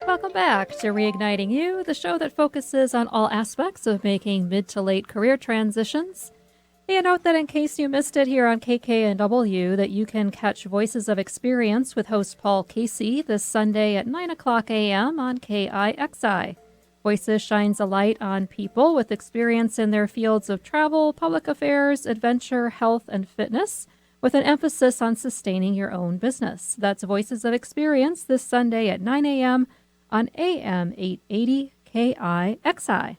Welcome back to Reigniting You, the show that focuses on all aspects of making mid to late career transitions. Hey, note that in case you missed it here on KKNW, that you can catch Voices of Experience with host Paul Casey this Sunday at 9 o'clock a.m. on KIXI. Voices shines a light on people with experience in their fields of travel, public affairs, adventure, health, and fitness, with an emphasis on sustaining your own business. That's Voices of Experience this Sunday at 9 a.m. on AM 880 KIXI.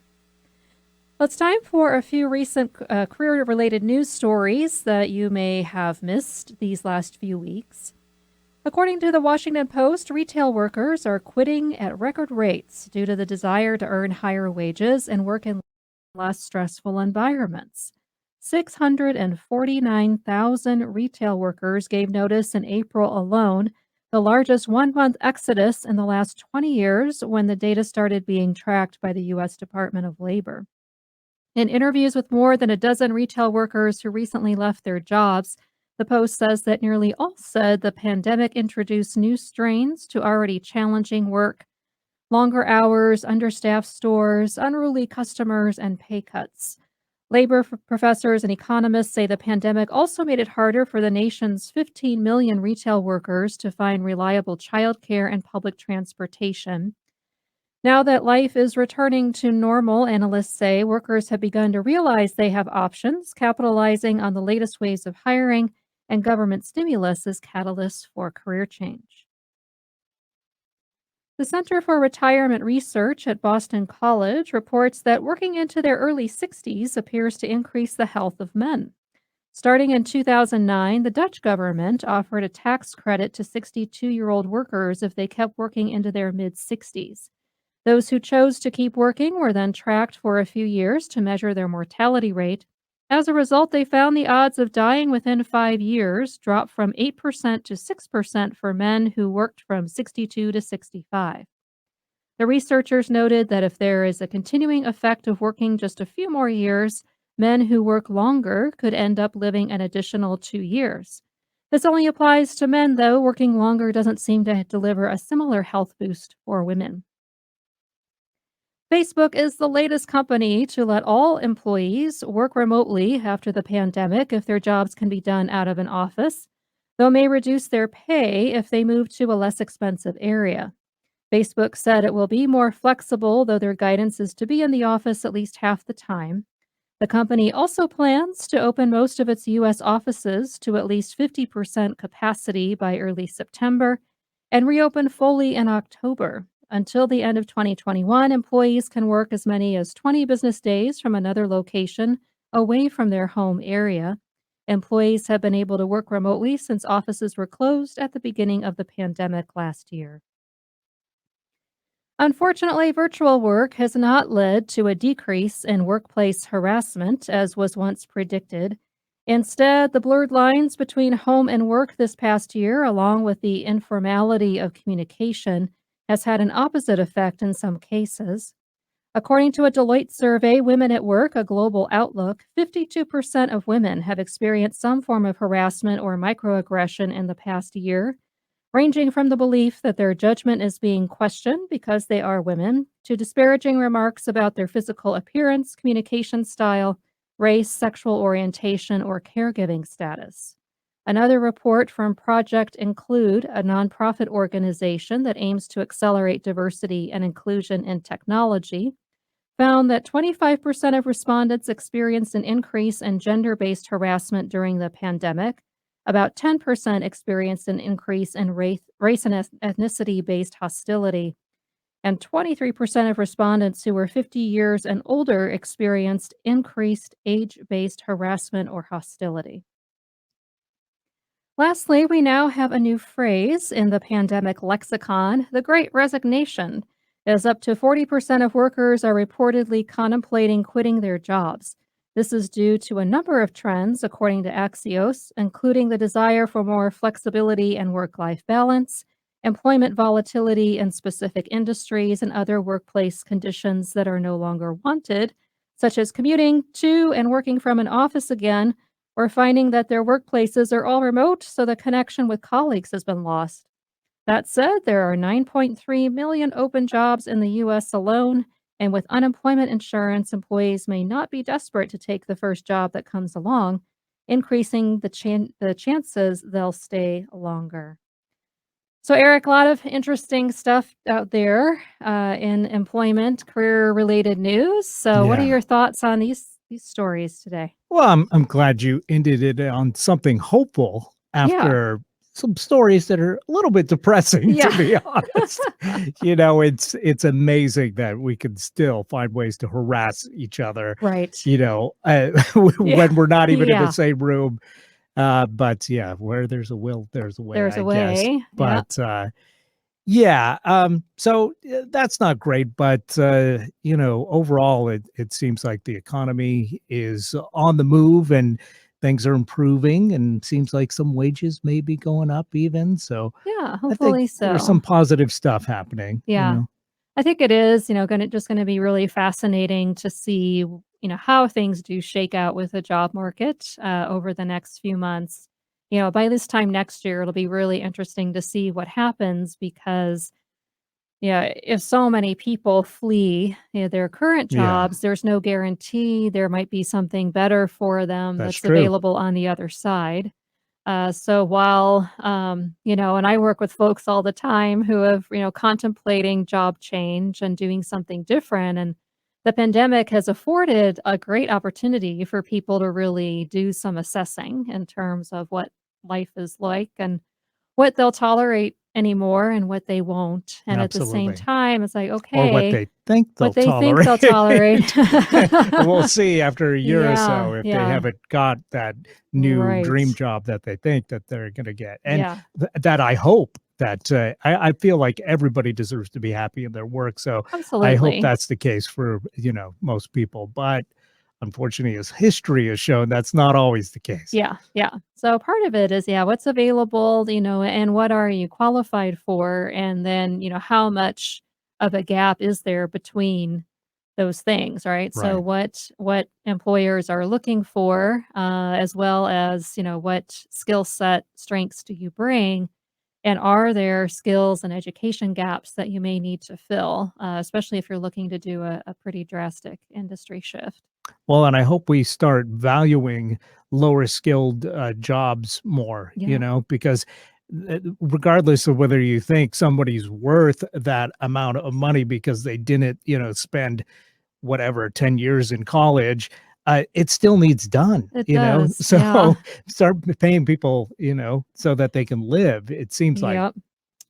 Well, it's time for a few recent career-related news stories that you may have missed these last few weeks. According to the Washington Post, retail workers are quitting at record rates due to the desire to earn higher wages and work in less stressful environments. 649,000 retail workers gave notice in April alone, the largest one-month exodus in the last 20 years when the data started being tracked by the U.S. Department of Labor. In interviews with more than a dozen retail workers who recently left their jobs, the Post says that nearly all said the pandemic introduced new strains to already challenging work, longer hours, understaffed stores, unruly customers, and pay cuts. Labor professors and economists say the pandemic also made it harder for the nation's 15 million retail workers to find reliable childcare and public transportation. Now that life is returning to normal, analysts say workers have begun to realize they have options, capitalizing on the latest waves of hiring and government stimulus as catalysts for career change. The Center for Retirement Research at Boston College reports that working into their early 60s appears to increase the health of men. Starting in 2009, the Dutch government offered a tax credit to 62-year-old workers if they kept working into their mid 60s. Those who chose to keep working were then tracked for a few years to measure their mortality rate. As a result, they found the odds of dying within 5 years dropped from 8% to 6% for men who worked from 62 to 65. The researchers noted that if there is a continuing effect of working just a few more years, men who work longer could end up living an additional 2 years. This only applies to men, though. Working longer doesn't seem to deliver a similar health boost for women. Facebook is the latest company to let all employees work remotely after the pandemic if their jobs can be done out of an office, though may reduce their pay if they move to a less expensive area. Facebook said it will be more flexible, though their guidance is to be in the office at least half the time. The company also plans to open most of its U.S. offices to at least 50% capacity by early September and reopen fully in October. Until the end of 2021, employees can work as many as 20 business days from another location away from their home area. Employees have been able to work remotely since offices were closed at the beginning of the pandemic last year. Unfortunately, virtual work has not led to a decrease in workplace harassment as was once predicted. Instead, the blurred lines between home and work this past year, along with the informality of communication, has had an opposite effect in some cases. According to a Deloitte survey, Women at Work, a global outlook, 52% of women have experienced some form of harassment or microaggression in the past year, ranging from the belief that their judgment is being questioned because they are women, to disparaging remarks about their physical appearance, communication style, race, sexual orientation, or caregiving status. Another report from Project Include, a nonprofit organization that aims to accelerate diversity and inclusion in technology, found that 25% of respondents experienced an increase in gender based harassment during the pandemic. About 10% experienced an increase in race and ethnicity based hostility. And 23% of respondents who were 50 years and older experienced increased age based harassment or hostility. Lastly, we now have a new phrase in the pandemic lexicon: the Great Resignation, as up to 40% of workers are reportedly contemplating quitting their jobs. This is due to a number of trends, according to Axios, including the desire for more flexibility and work life balance, employment volatility in specific industries, and other workplace conditions that are no longer wanted, such as commuting to and working from an office again, or finding that their workplaces are all remote, so the connection with colleagues has been lost. That said, there are 9.3 million open jobs in the US alone, and with unemployment insurance, employees may not be desperate to take the first job that comes along, increasing the chances they'll stay longer. So, Eric, a lot of interesting stuff out there in employment, career related news. So, what are Yeah. your thoughts on these stories today? Well, I'm glad you ended it on something hopeful Yeah. after some stories that are a little bit depressing, to Yeah. be honest. It's amazing that we can still find ways to harass each other, Right. Yeah. when we're not even in the Yeah. same room. But yeah, where there's a will, there's a way, There's I a guess. way. Yeah. But yeah, so that's not great, but overall, it seems like the economy is on the move and things are improving, and seems like some wages may be going up even. So Yeah. I think Hopefully there's so. some positive stuff happening. Yeah. I think it is, gonna be really fascinating to see, how things do shake out with the job market over the next few months. By this time next year, it'll be really interesting to see what happens because, yeah, if so many people flee, their current Yeah, jobs, there's no guarantee there might be something better for them that's that's true. available on the other side. So while, and I work with folks all the time who have, contemplating job change and doing something different. And the pandemic has afforded a great opportunity for people to really do some assessing in terms of what life is like and what they'll tolerate anymore and what they won't. And at the same Absolutely. time, it's like, Or what okay, they think they'll what they think tolerate. they'll tolerate. We'll see after a year or Yeah, so if they yeah, haven't got that new right. dream job that they think that they're gonna get, and Yeah, that I hope that, I feel like everybody deserves to be happy in their work, so I hope absolutely. that's the case for, most people, but unfortunately, as history has shown, that's not always the case. Yeah, yeah. So part of it is, yeah, what's available, and what are you qualified for? And then, how much of a gap is there between those things, right? So Right. what employers are looking for, as well as, what skill set strengths do you bring? And are there skills and education gaps that you may need to fill, especially if you're looking to do a pretty drastic industry shift? Well, and I hope we start valuing lower skilled jobs more, Yeah, because regardless of whether you think somebody's worth that amount of money because they didn't, spend whatever 10 years in college, it still needs done, it does. Yeah. So start paying people, so that they can live. It seems like Yep.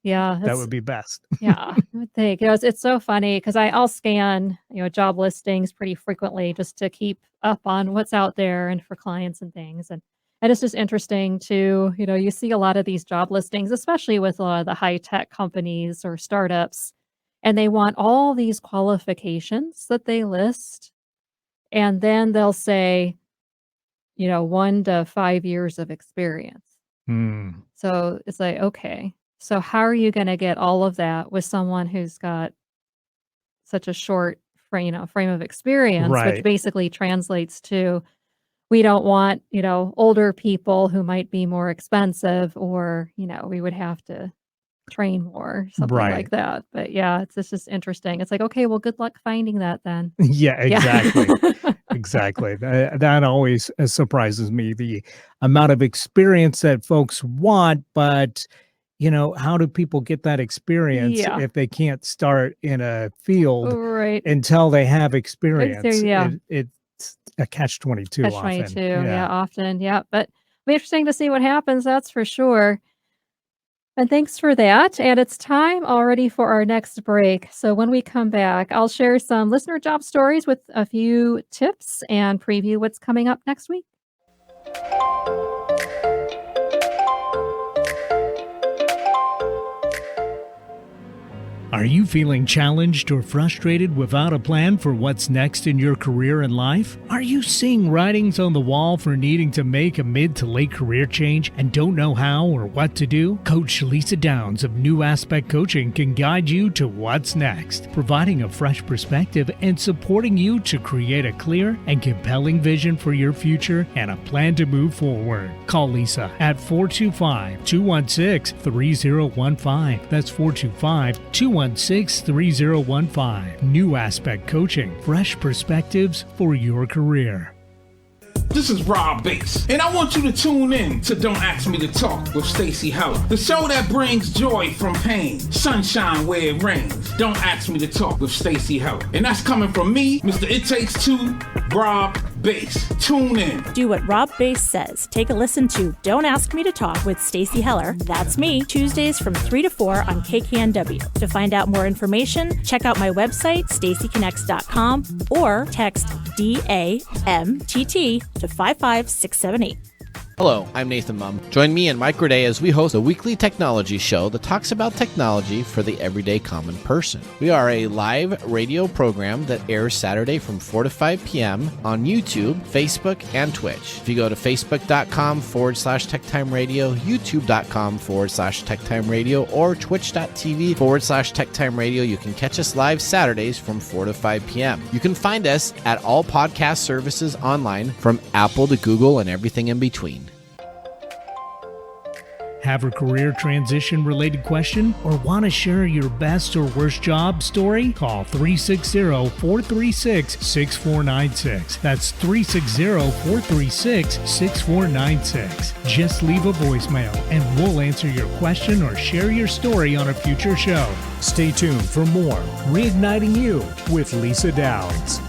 Yeah, that it's would be best. yeah, I would think. It's so funny because I'll scan, job listings pretty frequently just to keep up on what's out there and for clients and things. And it's just interesting to, you see a lot of these job listings, especially with a lot of the high tech companies or startups, and they want all these qualifications that they list. And then they'll say, 1 to 5 years of experience. Hmm. So it's like, okay, so how are you going to get all of that with someone who's got such a short frame of experience, which Right. basically translates to we don't want, older people who might be more expensive or, we would have to train more, something like Right. that. But yeah, it's just interesting. It's like, okay, well, good luck finding that then. Yeah, Yeah. exactly. Exactly. That always surprises me, the amount of experience that folks want, but, how do people get that experience Yeah. if they can't start in a field Right. until they have experience? Yeah. It's a catch-22 Catch often. 22. Yeah, Yeah. often. Yeah. But it'll be interesting to see what happens. That's for sure. And thanks for that. And it's time already for our next break. So when we come back, I'll share some listener job stories with a few tips and preview what's coming up next week. Are you feeling challenged or frustrated without a plan for what's next in your career and life? Are you seeing writings on the wall for needing to make a mid to late career change and don't know how or what to do? Coach Lisa Downs of New Aspect Coaching can guide you to what's next, providing a fresh perspective and supporting you to create a clear and compelling vision for your future and a plan to move forward. Call Lisa at 425-216-3015. That's 425-216-3015. New Aspect Coaching, fresh perspectives for your career. This is Rob Bass, and I want you to tune in to Don't Ask Me to Talk with Stacey Heller, the show that brings joy from pain, sunshine where it rains. Don't Ask Me to Talk with Stacey Heller. And that's coming from me, Mr. It Takes Two, Rob Bass. Tune in. Do what Rob Bass says. Take a listen to Don't Ask Me to Talk with Stacey Heller. That's me, Tuesdays from 3 to 4 on KKNW. To find out more information, check out my website, staceyconnects.com, or text DAMTT to 55678. Hello, I'm Nathan Mum. Join me and Mike Roday as we host a weekly technology show that talks about technology for the everyday common person. We are a live radio program that airs Saturday from 4 to 5 p.m. on YouTube, Facebook, and Twitch. If you go to facebook.com/TechTime Radio, youtube.com/TechTime Radio, or twitch.tv/TechTime Radio, you can catch us live Saturdays from 4 to 5 p.m. You can find us at all podcast services online, from Apple to Google and everything in between. Have a career transition related question or want to share your best or worst job story? Call 360-436-6496. That's 360-436-6496. Just leave a voicemail and we'll answer your question or share your story on a future show. Stay tuned for more Reigniting You with Lisa Downs.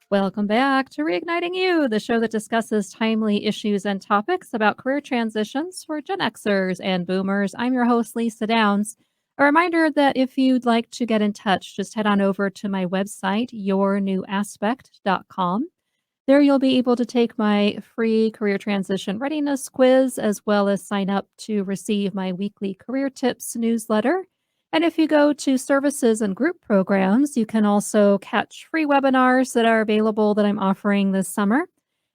Welcome back to Reigniting You, the show that discusses timely issues and topics about career transitions for Gen Xers and Boomers. I'm your host, Lisa Downs. A reminder that if you'd like to get in touch, just head on over to my website, yournewaspect.com. There you'll be able to take my free career transition readiness quiz, as well as sign up to receive my weekly career tips newsletter. And if you go to services and group programs, you can also catch free webinars that are available that I'm offering this summer,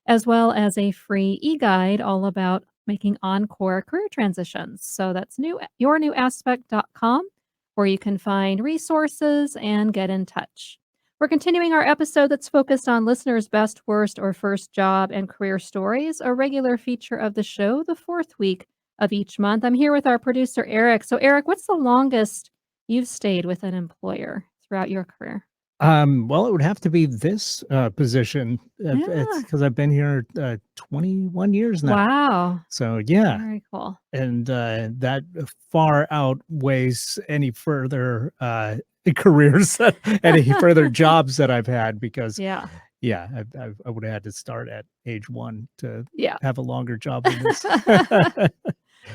as well as a free e-guide all about making encore career transitions. So that's yournewaspect.com, where you can find resources and get in touch. We're continuing our episode that's focused on listeners' best, worst, or first job and career stories, a regular feature of the show, the fourth week of each month. I'm here with our producer, Eric. So, Eric, what's the longest you've stayed with an employer throughout your career? Well, it would have to be this position. Yeah. It's because I've been here 21 years now. Wow. So, yeah. Very cool. And that far outweighs any further careers, any further jobs that I've had, because I would have had to start at age 1 to have a longer job than this.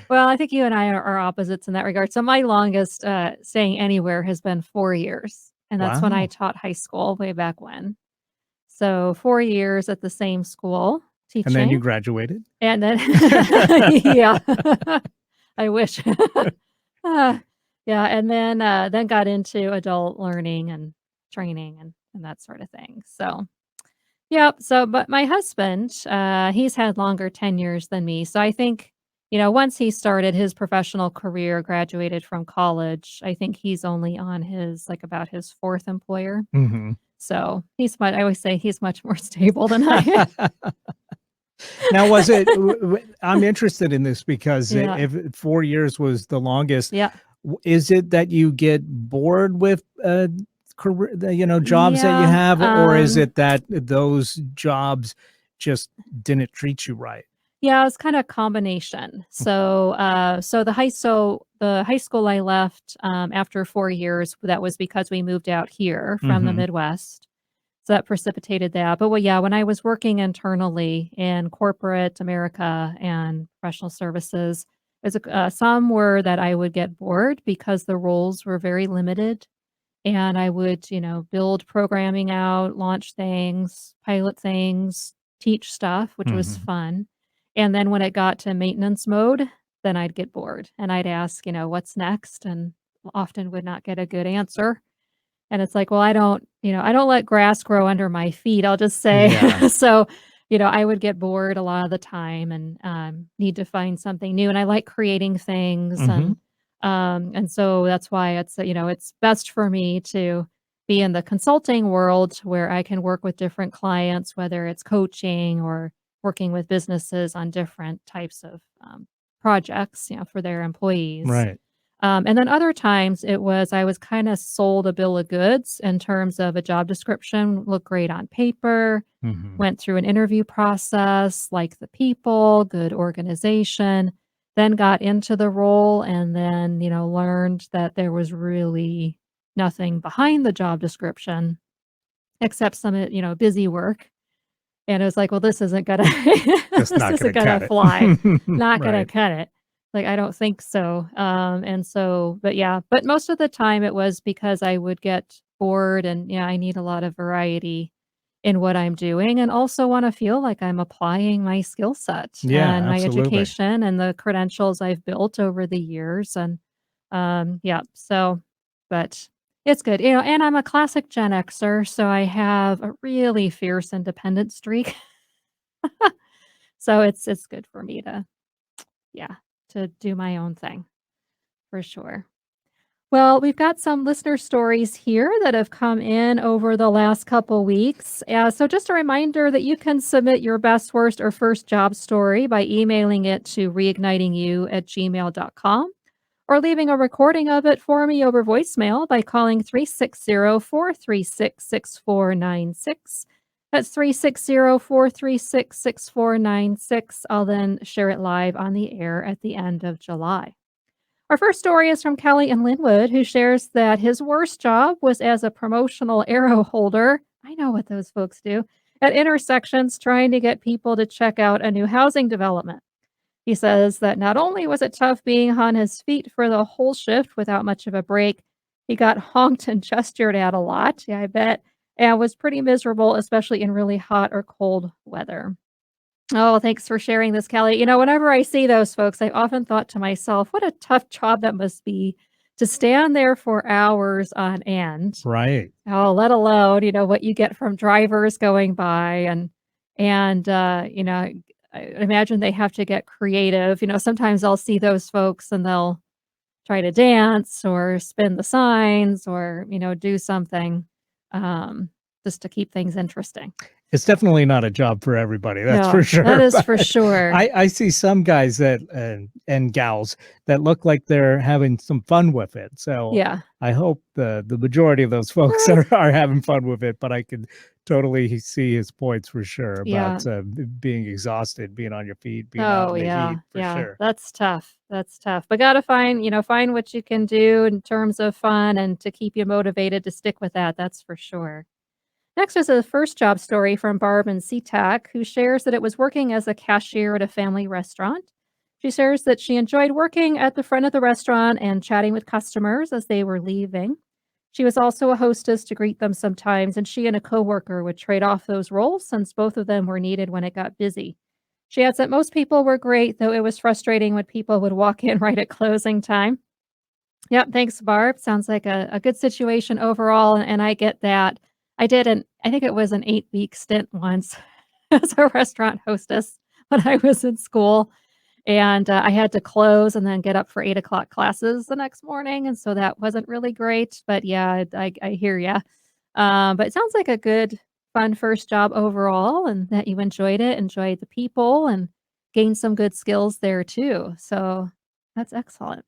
Well, I think you and I are opposites in that regard. So my longest staying anywhere has been 4 years. And that's when I taught high school way back when. So 4 years at the same school teaching. And then you graduated? And then, I wish. And then got into adult learning and training and that sort of thing. So, but my husband, he's had longer tenures than me. So I think, once he started his professional career, graduated from college, I think he's only on about his fourth employer. Mm-hmm. So I always say he's much more stable than I am. Now, I'm interested in this because if 4 years was the longest, is it that you get bored with career, jobs that you have, or is it that those jobs just didn't treat you right? Yeah, it was kind of a combination. So, the high school I left after 4 years, that was because we moved out here from the Midwest. So that precipitated that. But when I was working internally in corporate America and professional services, some were that I would get bored because the roles were very limited and I would, build programming out, launch things, pilot things, teach stuff, which was Mhm. fun. And then when it got to maintenance mode, then I'd get bored and I'd ask, what's next? And often would not get a good answer. And it's like, well, I don't let grass grow under my feet. I'll just say, Yeah. so, I would get bored a lot of the time and need to find something new. And I like creating things. Mhm. And so that's why it's best for me to be in the consulting world where I can work with different clients, whether it's coaching or working with businesses on different types of projects, for their employees. Right. And then other times I was kind of sold a bill of goods in terms of a job description, looked great on paper, Mhm. went through an interview process, like the people, good organization, then got into the role and then, learned that there was really nothing behind the job description except some, busy work. And it was like, "Well, this isn't gonna Just this not isn't gonna gonna cut it. fly. Not gonna Right. cut it." Like, I don't think so. And so but yeah, but most of the time it was because I would get bored and, I need a lot of variety in what I'm doing and also wanna feel like I'm applying my skill set Yeah, and my absolutely. education and the credentials I've built over the years and, yeah, so but it's good, and I'm a classic Gen Xer, so I have a really fierce independent streak. So it's good for me to yeah, to do my own thing, for sure. Well, we've got some listener stories here that have come in over the last couple weeks. So just a reminder that you can submit your best, worst, or first job story by emailing it to reignitingyou@gmail.com or leaving a recording of it for me over voicemail by calling 360-436-6496. That's 360-436-6496. I'll then share it live on the air at the end of July. Our first story is from Kelly in Linwood, who shares that his worst job was as a promotional arrow holder. I know what those folks do at intersections trying to get people to check out a new housing development. He says that not only was it tough being on his feet for the whole shift without much of a break, he got honked and gestured at a lot, yeah, I bet, and was pretty miserable, especially in really hot or cold weather. Oh, thanks for sharing this, Kelly. Whenever I see those folks, I've often thought to myself, what a tough job that must be to stand there for hours on end. Right. Oh, let alone, what you get from drivers going by and I imagine they have to get creative. Sometimes I'll see those folks and they'll try to dance or spin the signs or, do something um, just to keep things interesting. It's definitely not a job for everybody, that's for No, that sure, is but for sure. I see some guys that and gals that look like they're having some fun with it, so Yeah. I hope the majority of those folks Right. are having fun with it, but I could totally see his points for sure Yeah. about, being exhausted, being on your feet, being out Oh, in the yeah, heat, for yeah. sure. That's tough. That's tough. But gotta find what you can do in terms of fun and to keep you motivated to stick with that, that's for sure. Next is a first job story from Barb in SeaTac, who shares that it was working as a cashier at a family restaurant. She shares that she enjoyed working at the front of the restaurant and chatting with customers as they were leaving. She was also a hostess to greet them sometimes, and she and a coworker would trade off those roles since both of them were needed when it got busy. She adds that most people were great, though it was frustrating when people would walk in right at closing time. Yep, thanks, Barb. Sounds like a good situation overall, and I get that. I think it was an 8-week stint once as a restaurant hostess when I was in school, and, I had to close and then get up for 8 o'clock classes the next morning, and so that wasn't really great, but yeah, I hear ya. But it sounds like a good, fun first job overall and that you enjoyed the people, and gained some good skills there too, so that's excellent.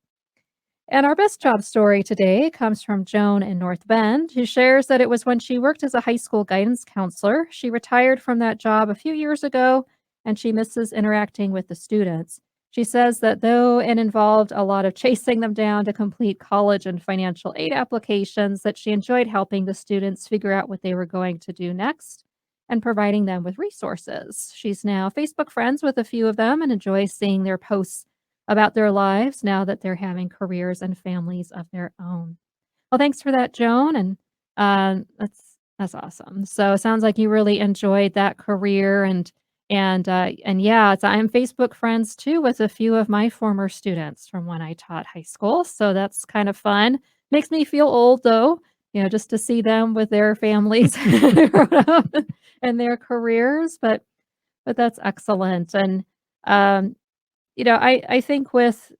And our best job story today comes from Joan in North Bend, who shares that it was when she worked as a high school guidance counselor. She retired from that job a few years ago, and she misses interacting with the students. She says that though it involved a lot of chasing them down to complete college and financial aid applications, that she enjoyed helping the students figure out what they were going to do next and providing them with resources. She's now Facebook friends with a few of them and enjoys seeing their posts about their lives now that they're having careers and families of their own. Well, thanks for that, Joan, and, that's awesome. So, it sounds like you really enjoyed that career and yeah, I'm Facebook friends too with a few of my former students from when I taught high school, so that's kind of fun. Makes me feel old though, just to see them with their families grown up and their careers, but that's excellent, and, um, I think with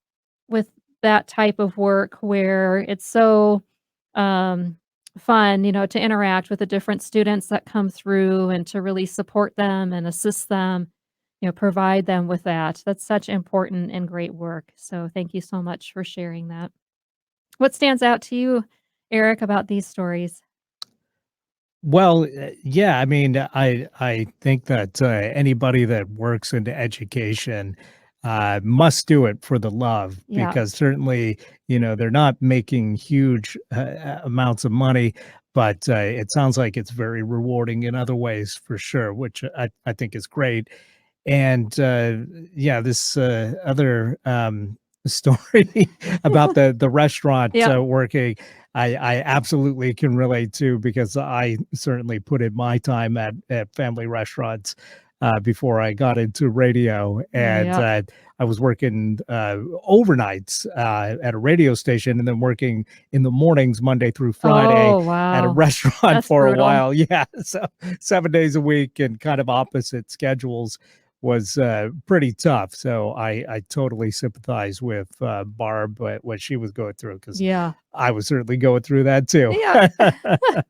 that type of work where it's so, um, fun, to interact with the different students that come through and to really support them and assist them, provide them with that. That's such important and great work. So thank you so much for sharing that. What stands out to you, Eric, about these stories? Well, yeah, I mean, I think that anybody that works into education must do it for the love Yeah. because certainly, they're not making huge amounts of money, but it sounds like it's very rewarding in other ways for sure, which I think is great. And, yeah, this, other, story about the restaurant, Yeah. working, I absolutely can relate to because I certainly put in my time at family restaurants, before I got into radio, and, Yeah. I was working, overnights, at a radio station and then working in the mornings Monday through Friday Oh, at a wow. restaurant That's for a brutal. while. Yeah, so 7 days a week and kind of opposite schedules was pretty tough. So I totally sympathize with Barb what she was going through because Yeah. I was certainly going through that too. Yeah.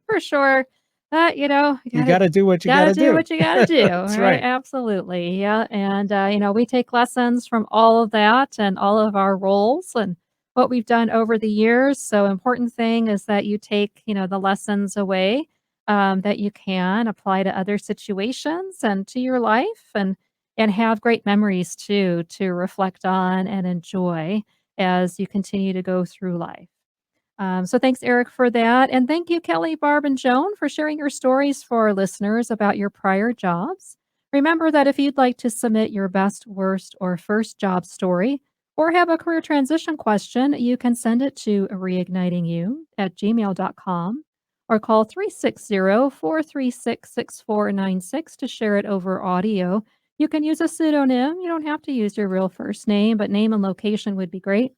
For sure. You You gotta got to do what you got gotta to do do. what you gotta do, That's right? right. Absolutely, yeah, and, we take lessons from all of that and all of our roles and what we've done over the years, so important thing is that you take, the lessons away, that you can apply to other situations and to your life and have great memories too to reflect on and enjoy as you continue to go through life. So thanks, Eric, for that. And thank you, Kelly, Barb, and Joan, for sharing your stories for our listeners about your prior jobs. Remember that if you'd like to submit your best, worst, or first job story, or have a career transition question, you can send it to reignitingyou@gmail.com or call 360-436-6496 to share it over audio. You can use a pseudonym. You don't have to use your real first name, but name and location would be great.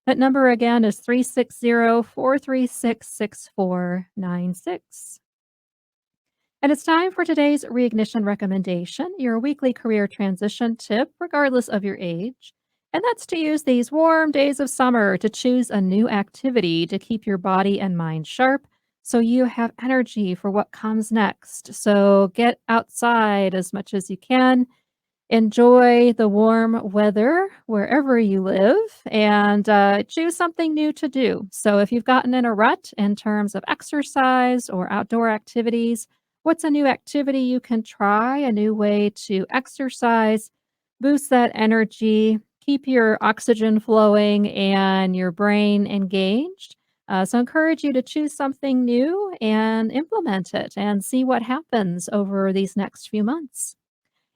That number again is 360-436-6496. And it's time for today's reignition recommendation, your weekly career transition tip, regardless of your age. And that's to use these warm days of summer to choose a new activity to keep your body and mind sharp so you have energy for what comes next. So get outside as much as you can. Enjoy the warm weather wherever you live and choose something new to do. So, if you've gotten in a rut in terms of exercise or outdoor activities, what's a new activity you can try? A new way to exercise, boost that energy, keep your oxygen flowing, and your brain engaged. So, encourage you to choose something new and implement it and see what happens over these next few months.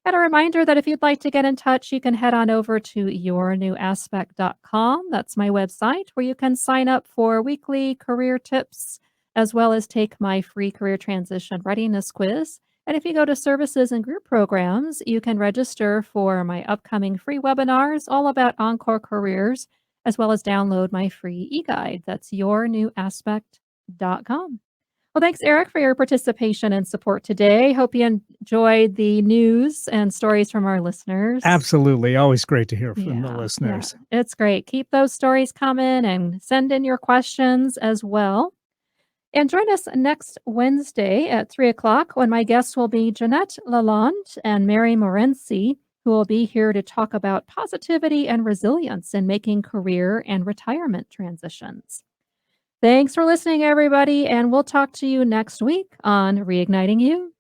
And a reminder that if you'd like to get in touch, you can head on over to yournewaspect.com. That's my website where you can sign up for weekly career tips as well as take my free career transition readiness quiz. And if you go to services and group programs, you can register for my upcoming free webinars all about Encore careers, as well as download my free e-guide. That's yournewaspect.com. Well, thanks, Eric, for your participation and support today. Hope you enjoyed the news and stories from our listeners. Absolutely. Always great to hear from the Yeah, listeners. it's great. Keep those stories coming and send in your questions as well. And join us next Wednesday at 3 o'clock when my guests will be Jeanette Lalonde and Mary Morency, who will be here to talk about positivity and resilience in making career and retirement transitions. Thanks for listening, everybody, and we'll talk to you next week on Reigniting You.